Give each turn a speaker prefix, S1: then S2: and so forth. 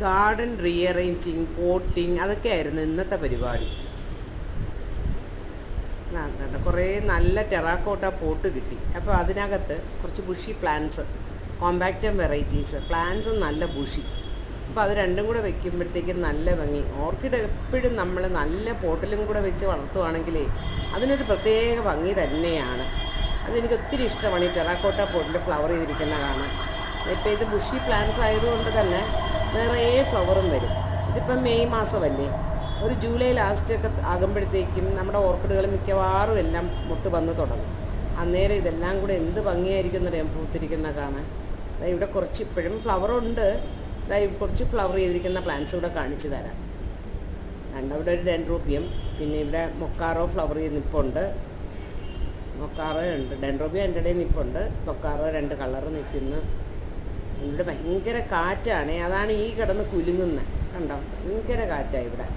S1: Garden rearranging, potting, അതൊക്കെയായിരുന്നു ഇന്നത്തെ പരിപാടി. കുറേ നല്ല ടെറാക്കോട്ട പോട്ട് കിട്ടി. അപ്പോൾ അതിനകത്ത് കുറച്ച് ബുഷി പ്ലാന്റ്സ്, കോമ്പാക്റ്റം വെറൈറ്റീസ് പ്ലാന്റ്സും നല്ല ബുഷി. അപ്പോൾ അത് രണ്ടും കൂടെ വെക്കുമ്പോഴത്തേക്കും നല്ല ഭംഗി. ഓർക്കിഡ് എപ്പോഴും നമ്മൾ നല്ല പോട്ടിലും കൂടെ വെച്ച് വളർത്തുവാണെങ്കിലേ അതിനൊരു പ്രത്യേക ഭംഗി തന്നെയാണ്. അതെനിക്ക് ഒത്തിരി ഇഷ്ടമാണ് ഈ ടെറാക്കോട്ട പോട്ടിൽ ഫ്ലവർ ചെയ്തിരിക്കുന്ന കാണാൻ. ഇപ്പോൾ ഇത് ബുഷി പ്ലാന്റ്സ് ആയതുകൊണ്ട് തന്നെ നിറയെ ഫ്ലവറും വരും. ഇതിപ്പം മെയ് മാസമല്ലേ, ഒരു ജൂലൈ ലാസ്റ്റൊക്കെ ആകുമ്പോഴത്തേക്കും നമ്മുടെ ഓർക്കിഡുകൾ മിക്കവാറും എല്ലാം മുട്ട് വന്ന് തുടങ്ങും. അന്നേരം ഇതെല്ലാം കൂടെ എന്ത് ഭംഗിയായിരിക്കും എന്നറിയാം പൂത്തിരിക്കുന്ന കാണാൻ. ഇവിടെ കുറച്ച് ഇപ്പോഴും ഫ്ലവറുണ്ട്. കുറച്ച് ഫ്ലവർ ചെയ്തിരിക്കുന്ന പ്ലാന്റ്സ് കൂടെ കാണിച്ചു തരാം. അവിടെ ഒരു ഡെൻഡ്രോബിയം, പിന്നെ ഇവിടെ മൊക്കാറോ ഫ്ലവർ ചെയ്ത് നിൽപ്പുണ്ട്. മൊക്കാറോ ഉണ്ട്, ഡെൻഡ്രോബിയം എൻ്റെ ഇടയിൽ നിൽപ്പുണ്ട്. മൊക്കാറോ 2 കളറ് നിൽക്കുന്നു. ഇവിടെ ഭയങ്കര കാറ്റാണ്, അതാണ് ഈ കിടന്ന് കുലുങ്ങുന്നത്. കണ്ടോ, ഭയങ്കര കാറ്റാണ് ഇവിടെ.